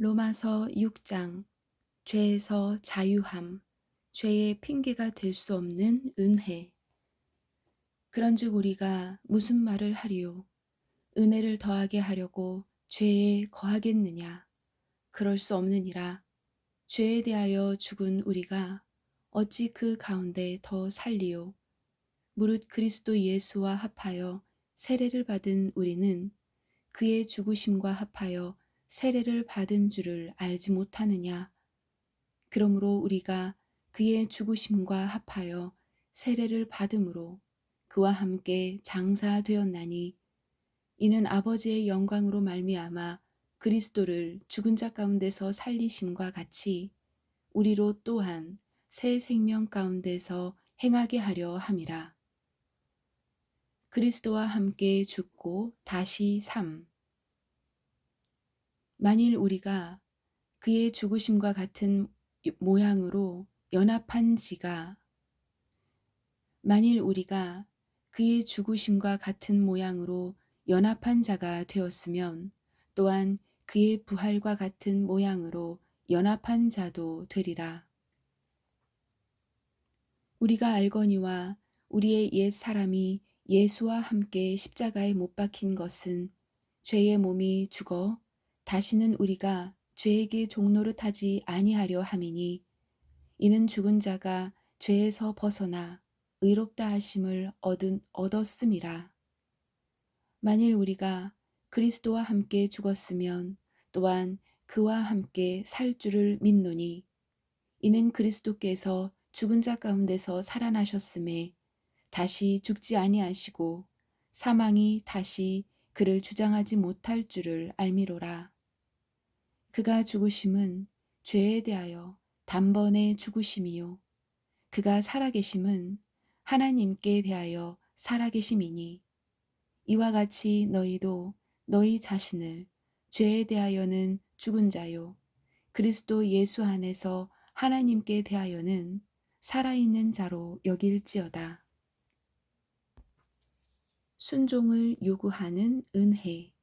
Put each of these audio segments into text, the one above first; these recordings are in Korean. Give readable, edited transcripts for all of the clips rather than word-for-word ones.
로마서 6장. 죄에서 자유함, 죄의 핑계가 될 수 없는 은혜. 그런즉 우리가 무슨 말을 하리요? 은혜를 더하게 하려고 죄에 거하겠느냐? 그럴 수 없느니라. 죄에 대하여 죽은 우리가 어찌 그 가운데 더 살리요? 무릇 그리스도 예수와 합하여 세례를 받은 우리는 그의 죽으심과 합하여 세례를 받은 줄을 알지 못하느냐? 그러므로 우리가 그의 죽으심과 합하여 세례를 받음으로 그와 함께 장사되었나니, 이는 아버지의 영광으로 말미암아 그리스도를 죽은 자 가운데서 살리심과 같이 우리로 또한 새 생명 가운데서 행하게 하려 함이라. 그리스도와 함께 죽고 다시 삶. 만일 우리가 그의 죽으심과 같은 모양으로 연합한 지가 만일 우리가 그의 죽으심과 같은 모양으로 연합한 자가 되었으면 또한 그의 부활과 같은 모양으로 연합한 자도 되리라. 우리가 알거니와 우리의 옛 사람이 예수와 함께 십자가에 못 박힌 것은 죄의 몸이 죽어 다시는 우리가 죄에게 종노릇하지 아니하려 함이니, 이는 죽은 자가 죄에서 벗어나 의롭다 하심을 얻었음이라. 만일 우리가 그리스도와 함께 죽었으면 또한 그와 함께 살 줄을 믿노니, 이는 그리스도께서 죽은 자 가운데서 살아나셨음에 다시 죽지 아니하시고 사망이 다시 그를 주장하지 못할 줄을 알미로라. 그가 죽으심은 죄에 대하여 단번에 죽으심이요 그가 살아계심은 하나님께 대하여 살아계심이니, 이와 같이 너희도 너희 자신을 죄에 대하여는 죽은 자요 그리스도 예수 안에서 하나님께 대하여는 살아있는 자로 여길지어다. 순종을 요구하는 은혜.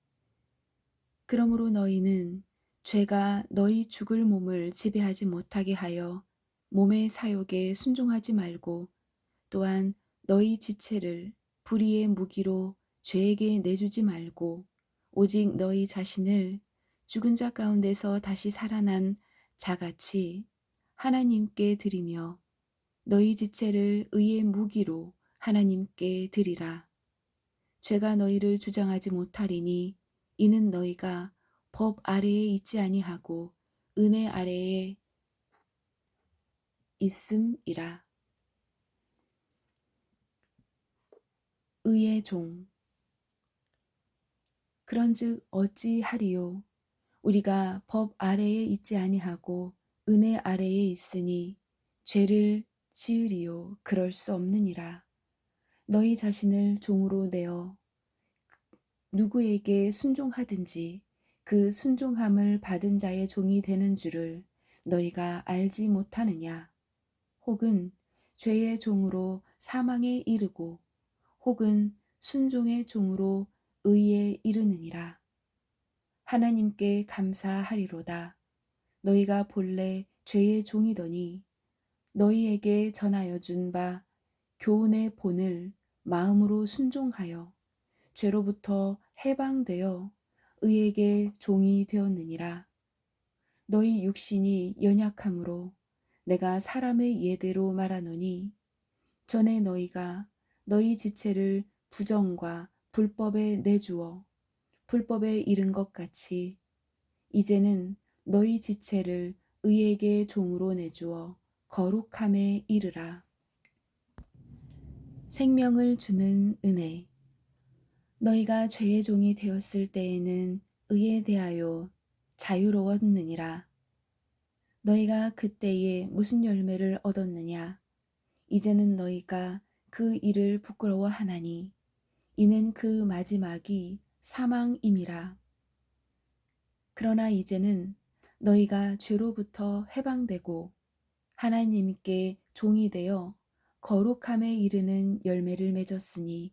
그러므로 너희는 죄가 너희 죽을 몸을 지배하지 못하게 하여 몸의 사욕에 순종하지 말고, 또한 너희 지체를 불의의 무기로 죄에게 내주지 말고, 오직 너희 자신을 죽은 자 가운데서 다시 살아난 자같이 하나님께 드리며 너희 지체를 의의 무기로 하나님께 드리라. 죄가 너희를 주장하지 못하리니, 이는 너희가 법 아래에 있지 아니하고 은혜 아래에 있음이라. 의의 종. 그런즉 어찌하리요? 우리가 법 아래에 있지 아니하고 은혜 아래에 있으니 죄를 지으리요? 그럴 수 없느니라. 너희 자신을 종으로 내어 누구에게 순종하든지 그 순종함을 받은 자의 종이 되는 줄을 너희가 알지 못하느냐? 혹은 죄의 종으로 사망에 이르고 혹은 순종의 종으로 의에 이르느니라. 하나님께 감사하리로다. 너희가 본래 죄의 종이더니 너희에게 전하여 준 바 교훈의 본을 마음으로 순종하여 죄로부터 해방되어 의에게 종이 되었느니라. 너희 육신이 연약함으로 내가 사람의 예대로 말하노니, 전에 너희가 너희 지체를 부정과 불법에 내주어 불법에 이른 것 같이 이제는 너희 지체를 의에게 종으로 내주어 거룩함에 이르라. 생명을 주는 은혜. 너희가 죄의 종이 되었을 때에는 의에 대하여 자유로웠느니라. 너희가 그때에 무슨 열매를 얻었느냐? 이제는 너희가 그 일을 부끄러워하나니, 이는 그 마지막이 사망임이라. 그러나 이제는 너희가 죄로부터 해방되고 하나님께 종이 되어 거룩함에 이르는 열매를 맺었으니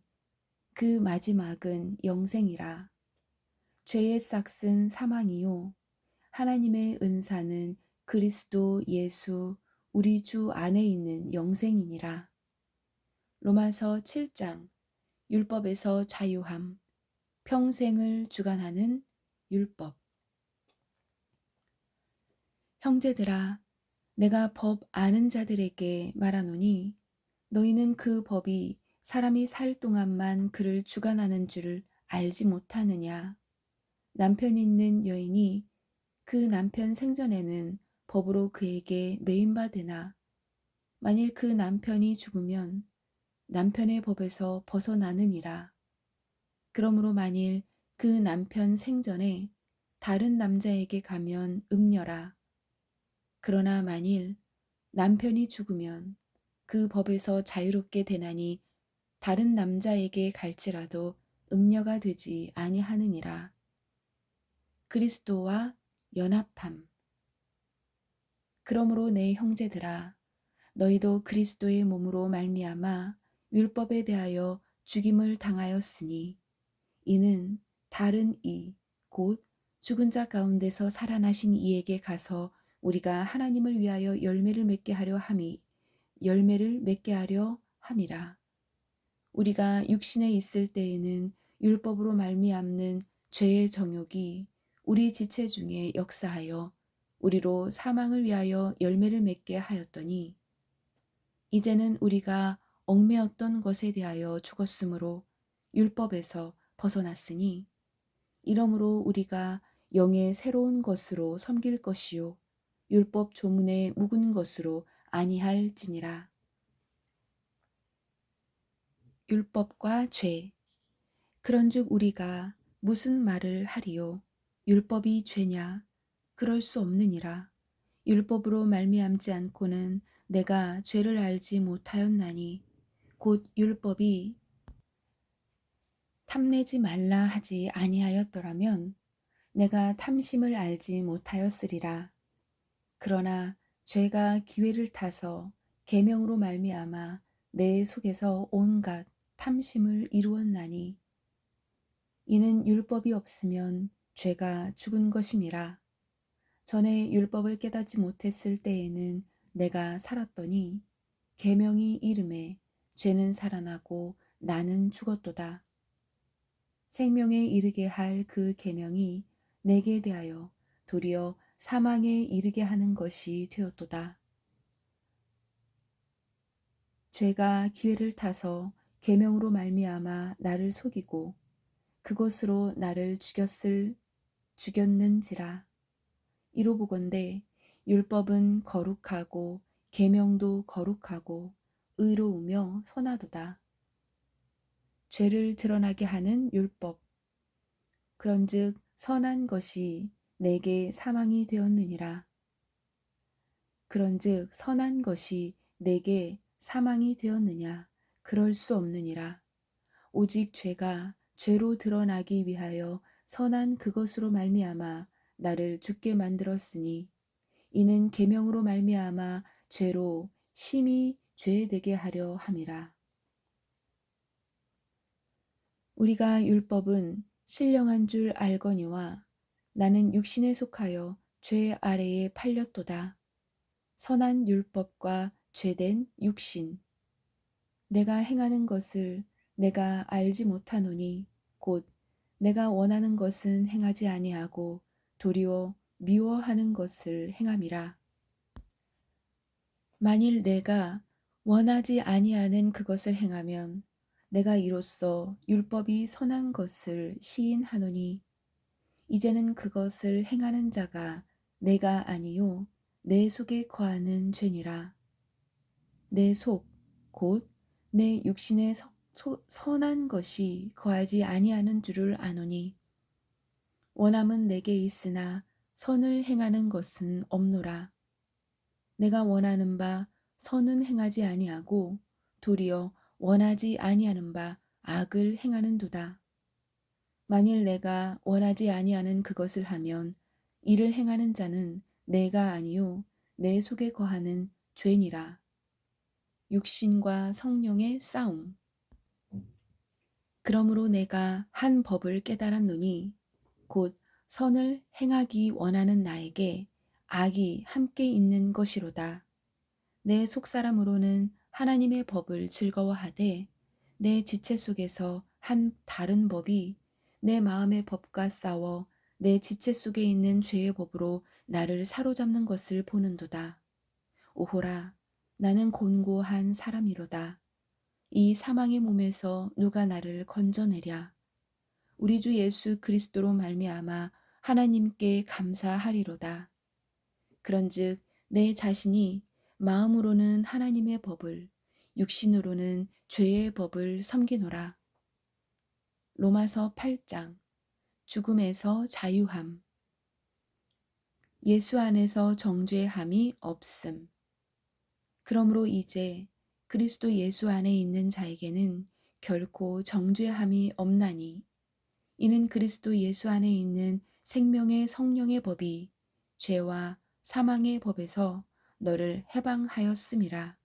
그 마지막은 영생이라. 죄의 싹은 사망이요 하나님의 은사는 그리스도 예수 우리 주 안에 있는 영생이니라. 로마서 7장 율법에서 자유함, 평생을 주관하는 율법. 형제들아, 내가 법 아는 자들에게 말하노니 너희는 그 법이 사람이 살 동안만 그를 주관하는 줄을 알지 못하느냐. 남편 있는 여인이 그 남편 생전에는 법으로 그에게 매임받으나 만일 그 남편이 죽으면 남편의 법에서 벗어나느니라. 그러므로 만일 그 남편 생전에 다른 남자에게 가면 음녀라. 그러나 만일 남편이 죽으면 그 법에서 자유롭게 되나니 다른 남자에게 갈지라도 음녀가 되지 아니하느니라. 그리스도와 연합함. 그러므로 내 형제들아, 너희도 그리스도의 몸으로 말미암아 율법에 대하여 죽임을 당하였으니 이는 다른 이, 곧 죽은 자 가운데서 살아나신 이에게 가서 우리가 하나님을 위하여 열매를 맺게 하려 함이라. 우리가 육신에 있을 때에는 율법으로 말미암는 죄의 정욕이 우리 지체 중에 역사하여 우리로 사망을 위하여 열매를 맺게 하였더니 이제는 우리가 얽매였던 것에 대하여 죽었으므로 율법에서 벗어났으니 이러므로 우리가 영의 새로운 것으로 섬길 것이요 율법 조문에 묵은 것으로 아니할지니라. 율법과 죄. 그런즉 우리가 무슨 말을 하리요? 율법이 죄냐? 그럴 수 없느니라. 율법으로 말미암지 않고는 내가 죄를 알지 못하였나니 곧 율법이 탐내지 말라 하지 아니하였더라면 내가 탐심을 알지 못하였으리라. 그러나 죄가 기회를 타서 계명으로 말미암아 내 속에서 온갖 탐심을 이루었나니 이는 율법이 없으면 죄가 죽은 것임이라. 전에 율법을 깨닫지 못했을 때에는 내가 살았더니 계명이 이름에 죄는 살아나고 나는 죽었도다. 생명에 이르게 할 그 계명이 내게 대하여 도리어 사망에 이르게 하는 것이 되었도다. 죄가 기회를 타서 계명으로 말미암아 나를 속이고 그것으로 나를 죽였는지라. 이로 보건대 율법은 거룩하고 계명도 거룩하고 의로우며 선하도다. 죄를 드러나게 하는 율법. 그런즉 선한 것이 내게 사망이 되었느니라. 그런즉 선한 것이 내게 사망이 되었느냐? 그럴 수 없느니라. 오직 죄가 죄로 드러나기 위하여 선한 그것으로 말미암아 나를 죽게 만들었으니 이는 계명으로 말미암아 죄로 심히 죄되게 하려 함이라. 우리가 율법은 신령한 줄 알거니와 나는 육신에 속하여 죄 아래에 팔렸도다. 선한 율법과 죄된 육신. 내가 행하는 것을 내가 알지 못하노니 곧 내가 원하는 것은 행하지 아니하고 도리어 미워하는 것을 행함이라. 만일 내가 원하지 아니하는 그것을 행하면 내가 이로써 율법이 선한 것을 시인하노니 이제는 그것을 행하는 자가 내가 아니요 내 속에 거하는 죄니라. 내 속, 곧 내 육신에 선한 것이 거하지 아니하는 줄을 아노니 원함은 내게 있으나 선을 행하는 것은 없노라. 내가 원하는 바 선은 행하지 아니하고 도리어 원하지 아니하는 바 악을 행하는도다. 만일 내가 원하지 아니하는 그것을 하면 이를 행하는 자는 내가 아니요 내 속에 거하는 죄니라. 육신과 성령의 싸움. 그러므로 내가 한 법을 깨달았노니 곧 선을 행하기 원하는 나에게 악이 함께 있는 것이로다. 내 속사람으로는 하나님의 법을 즐거워하되 내 지체 속에서 한 다른 법이 내 마음의 법과 싸워 내 지체 속에 있는 죄의 법으로 나를 사로잡는 것을 보는도다. 오호라, 나는 곤고한 사람이로다. 이 사망의 몸에서 누가 나를 건져내랴. 우리 주 예수 그리스도로 말미암아 하나님께 감사하리로다. 그런즉 내 자신이 마음으로는 하나님의 법을, 육신으로는 죄의 법을 섬기노라. 로마서 8장. 죽음에서 자유함. 예수 안에서 정죄함이 없음. 그러므로 이제 그리스도 예수 안에 있는 자에게는 결코 정죄함이 없나니, 이는 그리스도 예수 안에 있는 생명의 성령의 법이 죄와 사망의 법에서 너를 해방하였음이라.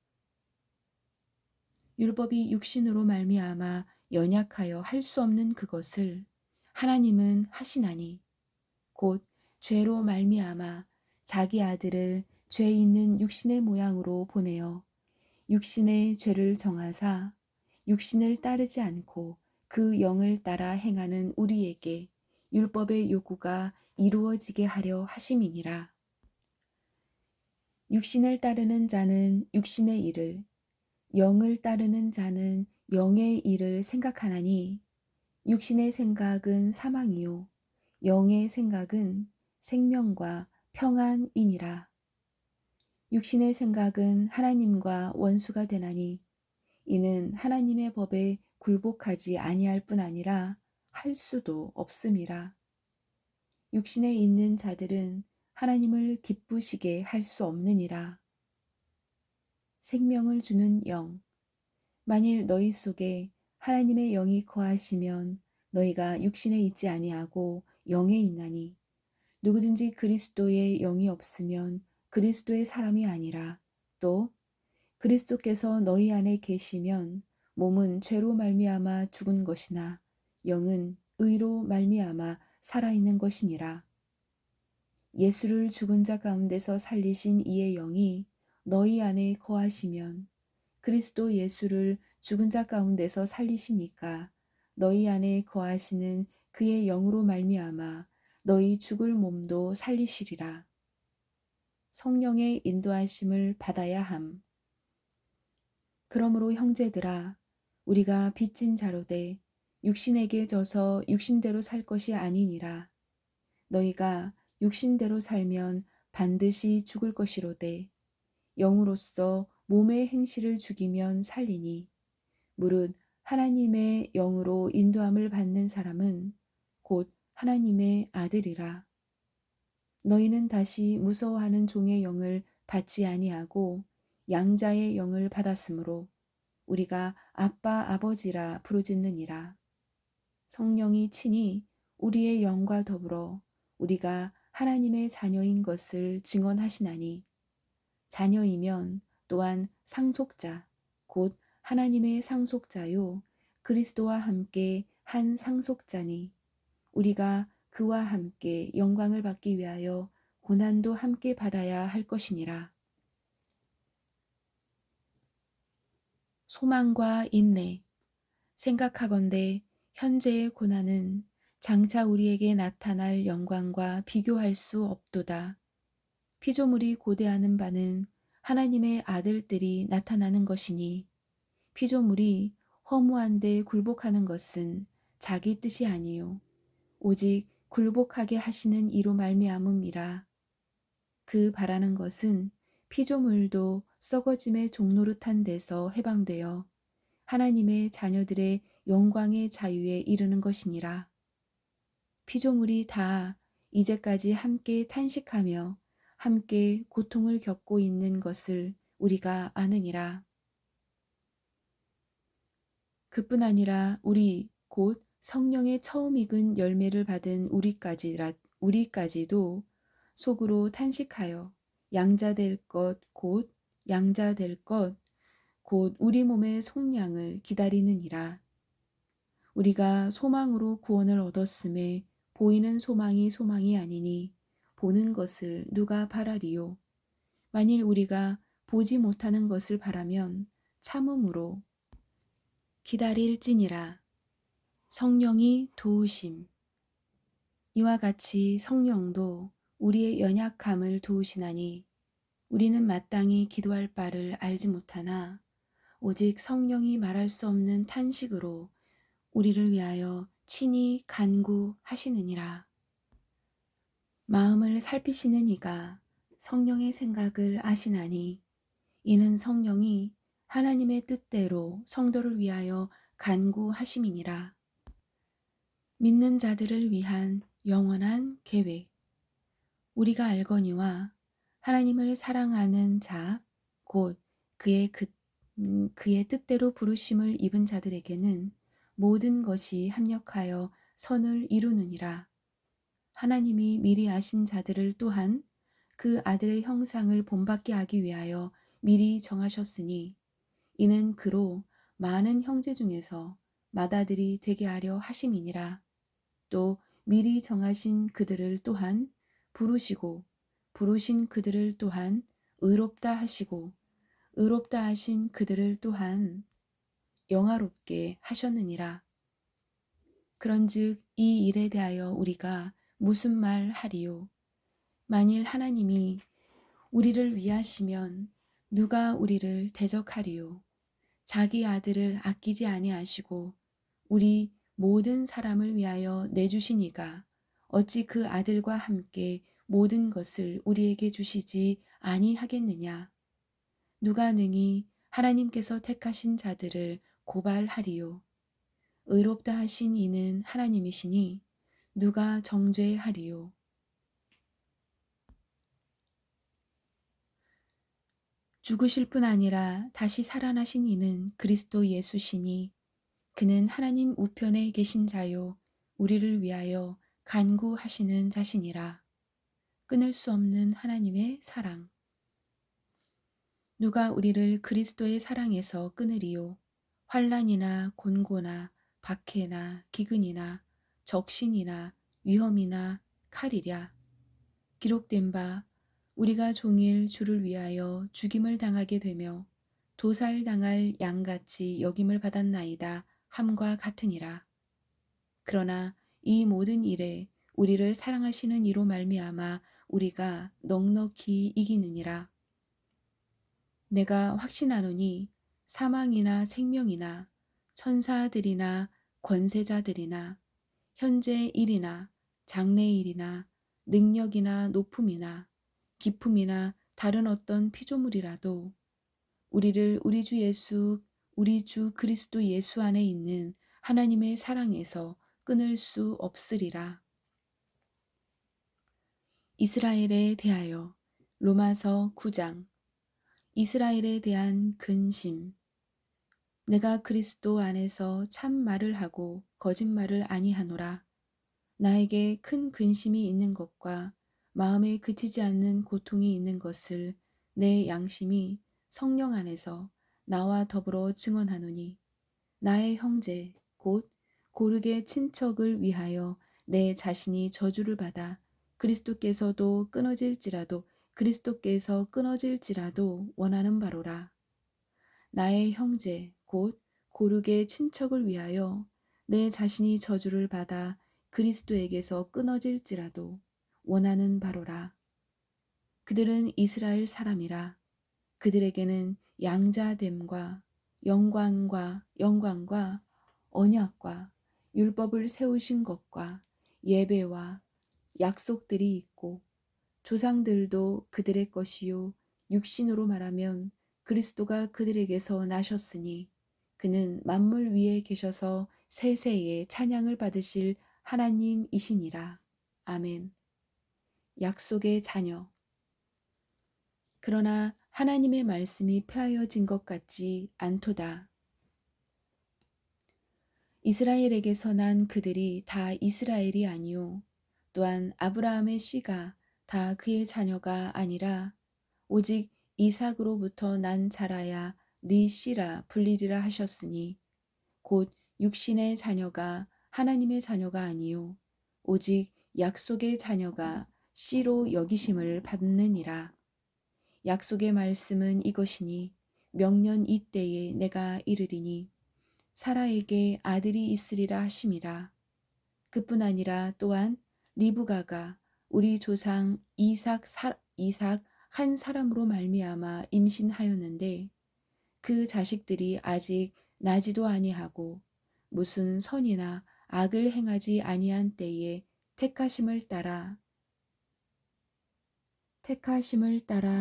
율법이 육신으로 말미암아 연약하여 할 수 없는 그것을 하나님은 하시나니, 곧 죄로 말미암아 자기 아들을 죄 있는 육신의 모양으로 보내어 육신의 죄를 정하사 육신을 따르지 않고 그 영을 따라 행하는 우리에게 율법의 요구가 이루어지게 하려 하심이니라. 육신을 따르는 자는 육신의 일을, 영을 따르는 자는 영의 일을 생각하나니, 육신의 생각은 사망이요 영의 생각은 생명과 평안이니라. 육신의 생각은 하나님과 원수가 되나니, 이는 하나님의 법에 굴복하지 아니할 뿐 아니라 할 수도 없음이라. 육신에 있는 자들은 하나님을 기쁘시게 할 수 없느니라. 생명을 주는 영. 만일 너희 속에 하나님의 영이 거하시면 너희가 육신에 있지 아니하고 영에 있나니, 누구든지 그리스도의 영이 없으면 그리스도의 사람이 아니라, 또 그리스도께서 너희 안에 계시면 몸은 죄로 말미암아 죽은 것이나 영은 의로 말미암아 살아있는 것이니라. 예수를 죽은 자 가운데서 살리신 이의 영이 너희 안에 거하시면 그리스도 예수를 죽은 자 가운데서 살리시니까 너희 안에 거하시는 그의 영으로 말미암아 너희 죽을 몸도 살리시리라. 성령의 인도하심을 받아야 함. 그러므로 형제들아, 우리가 빚진 자로되 육신에게 져서 육신대로 살 것이 아니니라. 너희가 육신대로 살면 반드시 죽을 것이로되 영으로서 몸의 행실을 죽이면 살리니, 무릇 하나님의 영으로 인도함을 받는 사람은 곧 하나님의 아들이라. 너희는 다시 무서워하는 종의 영을 받지 아니하고 양자의 영을 받았으므로 우리가 아빠 아버지라 부르짖느니라. 성령이 친히 우리의 영과 더불어 우리가 하나님의 자녀인 것을 증언하시나니, 자녀이면 또한 상속자 곧 하나님의 상속자요 그리스도와 함께 한 상속자니, 우리가 그와 함께 영광을 받기 위하여 고난도 함께 받아야 할 것이니라. 소망과 인내. 생각하건대 현재의 고난은 장차 우리에게 나타날 영광과 비교할 수 없도다. 피조물이 고대하는 바는 하나님의 아들들이 나타나는 것이니, 피조물이 허무한데 굴복하는 것은 자기 뜻이 아니요 오직 굴복하게 하시는 이로 말미암음이라. 그 바라는 것은 피조물도 썩어짐의 종노릇한 데서 해방되어 하나님의 자녀들의 영광의 자유에 이르는 것이니라. 피조물이 다 이제까지 함께 탄식하며 함께 고통을 겪고 있는 것을 우리가 아느니라. 그뿐 아니라 우리 곧 성령의 처음 익은 열매를 받은 우리까지도 속으로 탄식하여 양자될 것 곧 양자될 것 곧 우리 몸의 속량을 기다리느니라. 우리가 소망으로 구원을 얻었음에 보이는 소망이 소망이 아니니 보는 것을 누가 바라리요. 만일 우리가 보지 못하는 것을 바라면 참음으로 기다릴지니라. 성령이 도우심. 이와 같이 성령도 우리의 연약함을 도우시나니 우리는 마땅히 기도할 바를 알지 못하나 오직 성령이 말할 수 없는 탄식으로 우리를 위하여 친히 간구하시느니라. 마음을 살피시는 이가 성령의 생각을 아시나니 이는 성령이 하나님의 뜻대로 성도를 위하여 간구하심이니라. 믿는 자들을 위한 영원한 계획. 우리가 알거니와 하나님을 사랑하는 자, 곧 그의 뜻대로 부르심을 입은 자들에게는 모든 것이 합력하여 선을 이루느니라. 하나님이 미리 아신 자들을 또한 그 아들의 형상을 본받게 하기 위하여 미리 정하셨으니 이는 그로 많은 형제 중에서 맏아들이 되게 하려 하심이니라. 또 미리 정하신 그들을 또한 부르시고 부르신 그들을 또한 의롭다 하시고 의롭다 하신 그들을 또한 영화롭게 하셨느니라. 그런즉 이 일에 대하여 우리가 무슨 말 하리요? 만일 하나님이 우리를 위하시면 누가 우리를 대적하리요? 자기 아들을 아끼지 아니하시고 우리 모든 사람을 위하여 내주시니가 어찌 그 아들과 함께 모든 것을 우리에게 주시지 아니하겠느냐? 누가 능히 하나님께서 택하신 자들을 고발하리요? 의롭다 하신 이는 하나님이시니 누가 정죄하리요? 죽으실 뿐 아니라 다시 살아나신 이는 그리스도 예수시니 그는 하나님 우편에 계신 자요 우리를 위하여 간구하시는 자시니라. 끊을 수 없는 하나님의 사랑. 누가 우리를 그리스도의 사랑에서 끊으리요? 환난이나 곤고나 박해나 기근이나 적신이나 위험이나 칼이랴. 기록된 바 우리가 종일 주를 위하여 죽임을 당하게 되며 도살당할 양같이 여김을 받았나이다 함과 같으니라. 그러나 이 모든 일에 우리를 사랑하시는 이로 말미암아 우리가 넉넉히 이기느니라. 내가 확신하노니 사망이나 생명이나 천사들이나 권세자들이나 현재 일이나 장래일이나 능력이나 높음이나 기품이나 다른 어떤 피조물이라도 우리를 우리 주 그리스도 예수 안에 있는 하나님의 사랑에서 끊을 수 없으리라. 이스라엘에 대하여 로마서 9장. 이스라엘에 대한 근심. 내가 그리스도 안에서 참 말을 하고 거짓말을 아니하노라. 나에게 큰 근심이 있는 것과 마음에 그치지 않는 고통이 있는 것을 내 양심이 성령 안에서 나와 더불어 증언하노니 나의 형제 곧 고르게 친척을 위하여 내 자신이 저주를 받아 그리스도께서 끊어질지라도 원하는 바로라. 나의 형제 곧 고르게 친척을 위하여 내 자신이 저주를 받아 그리스도에게서 끊어질지라도 원하는 바로라. 그들은 이스라엘 사람이라. 그들에게는 양자됨과 영광과 언약과 율법을 세우신 것과 예배와 약속들이 있고 조상들도 그들의 것이요 육신으로 말하면 그리스도가 그들에게서 나셨으니 그는 만물 위에 계셔서 세세에 찬양을 받으실 하나님이시니라. 아멘. 약속의 자녀. 그러나 하나님의 말씀이 폐하여진 것 같지 않도다. 이스라엘에게서 난 그들이 다 이스라엘이 아니요 또한 아브라함의 씨가 다 그의 자녀가 아니라 오직 이삭으로부터 난 자라야 네 씨라 불리리라 하셨으니 곧 육신의 자녀가 하나님의 자녀가 아니요 오직 약속의 자녀가 씨로 여기심을 받느니라. 약속의 말씀은 이것이니 명년 이때에 내가 이르리니 사라에게 아들이 있으리라 하심이라. 그뿐 아니라 또한 리브가가 우리 조상 이삭 한 사람으로 말미암아 임신하였는데 그 자식들이 아직 나지도 아니하고 무슨 선이나 악을 행하지 아니한 때에 택하심을 따라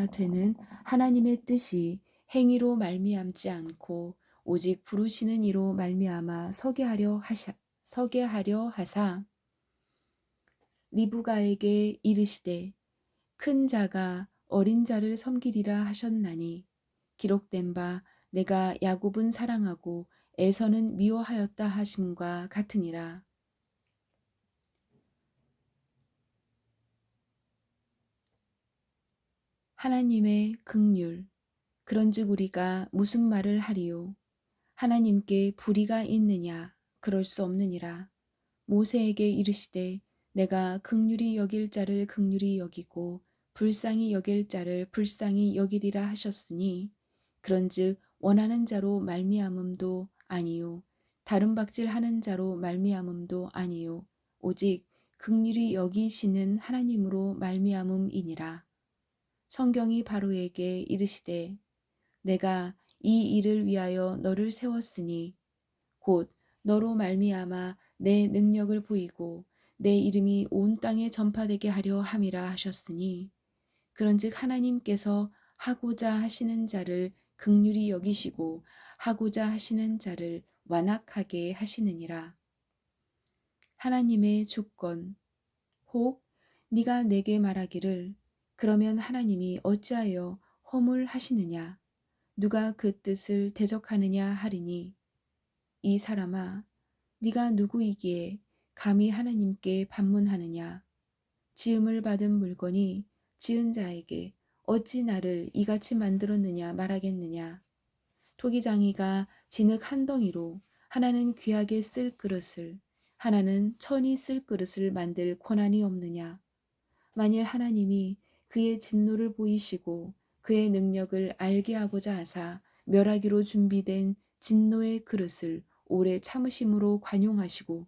되는 하나님의 뜻이 행위로 말미암지 않고 오직 부르시는 이로 말미암아 서게 하려 하사 리브가에게 이르시되 큰 자가 어린 자를 섬기리라 하셨나니 기록된 바 내가 야곱은 사랑하고 에서는 미워하였다 하심과 같으니라. 하나님의 긍휼 그런즉 우리가 무슨 말을 하리요? 하나님께 불의가 있느냐? 그럴 수 없느니라. 모세에게 이르시되 내가 긍휼히 여길 자를 긍휼히 여기고 불쌍히 여길 자를 불쌍히 여기리라 하셨으니 그런즉 원하는 자로 말미암음도 아니요 다른 박질하는 자로 말미암음도 아니요 오직 긍휼히 여기시는 하나님으로 말미암음이니라. 성경이 바로에게 이르시되 내가 이 일을 위하여 너를 세웠으니 곧 너로 말미암아 내 능력을 보이고 내 이름이 온 땅에 전파되게 하려 함이라 하셨으니 그런즉 하나님께서 하고자 하시는 자를 긍휼히 여기시고 하고자 하시는 자를 완악하게 하시느니라. 하나님의 주권 혹 네가 내게 말하기를 그러면 하나님이 어찌하여 허물하시느냐 누가 그 뜻을 대적하느냐 하리니 이 사람아 네가 누구이기에 감히 하나님께 반문하느냐 지음을 받은 물건이 지은 자에게 어찌 나를 이같이 만들었느냐 말하겠느냐 토기장이가 진흙 한 덩이로 하나는 귀하게 쓸 그릇을 하나는 천이 쓸 그릇을 만들 권한이 없느냐 만일 하나님이 그의 진노를 보이시고 그의 능력을 알게 하고자 하사 멸하기로 준비된 진노의 그릇을 오래 참으심으로 관용하시고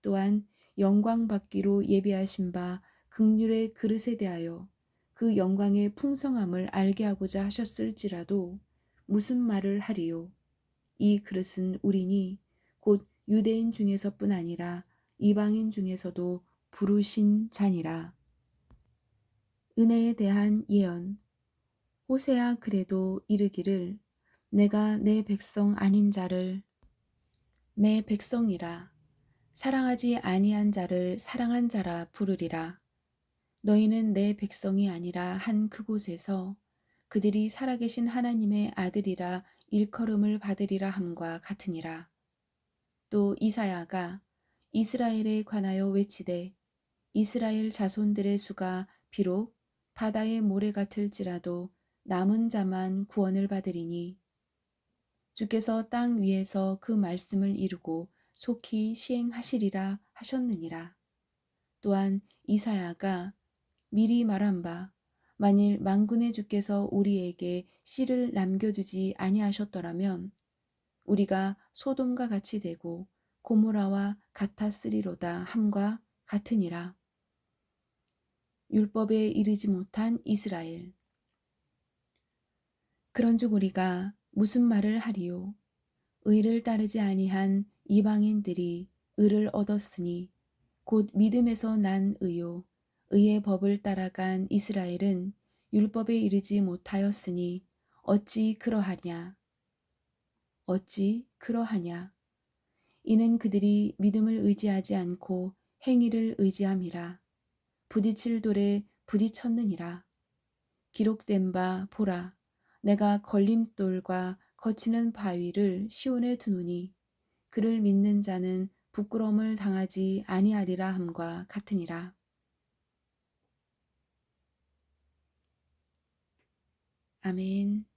또한 영광 받기로 예비하신 바 긍휼의 그릇에 대하여 그 영광의 풍성함을 알게 하고자 하셨을지라도 무슨 말을 하리요? 이 그릇은 우리니 곧 유대인 중에서뿐 아니라 이방인 중에서도 부르신 자니라. 은혜에 대한 예언. 호세아 그래도 이르기를 내가 내 백성 아닌 자를 내 백성이라 사랑하지 아니한 자를 사랑한 자라 부르리라. 너희는 내 백성이 아니라 한 그곳에서 그들이 살아계신 하나님의 아들이라 일컬음을 받으리라 함과 같으니라. 또 이사야가 이스라엘에 관하여 외치되 이스라엘 자손들의 수가 비록 바다의 모래 같을지라도 남은 자만 구원을 받으리니 주께서 땅 위에서 그 말씀을 이루고 속히 시행하시리라 하셨느니라. 또한 이사야가 미리 말한 바 만일 만군의 주께서 우리에게 씨를 남겨두지 아니하셨더라면 우리가 소돔과 같이 되고 고모라와 같았으리로다 함과 같으니라. 율법에 이르지 못한 이스라엘. 그런즉 우리가 무슨 말을 하리요? 의를 따르지 아니한 이방인들이 의를 얻었으니 곧 믿음에서 난 의요. 의의 법을 따라간 이스라엘은 율법에 이르지 못하였으니 어찌 그러하냐? 어찌 그러하냐? 이는 그들이 믿음을 의지하지 않고 행위를 의지함이라. 부딪힐 돌에 부딪혔느니라. 기록된 바 보라 내가 걸림돌과 거치는 바위를 시온에 두노니 그를 믿는 자는 부끄러움을 당하지 아니하리라 함과 같으니라. 아멘.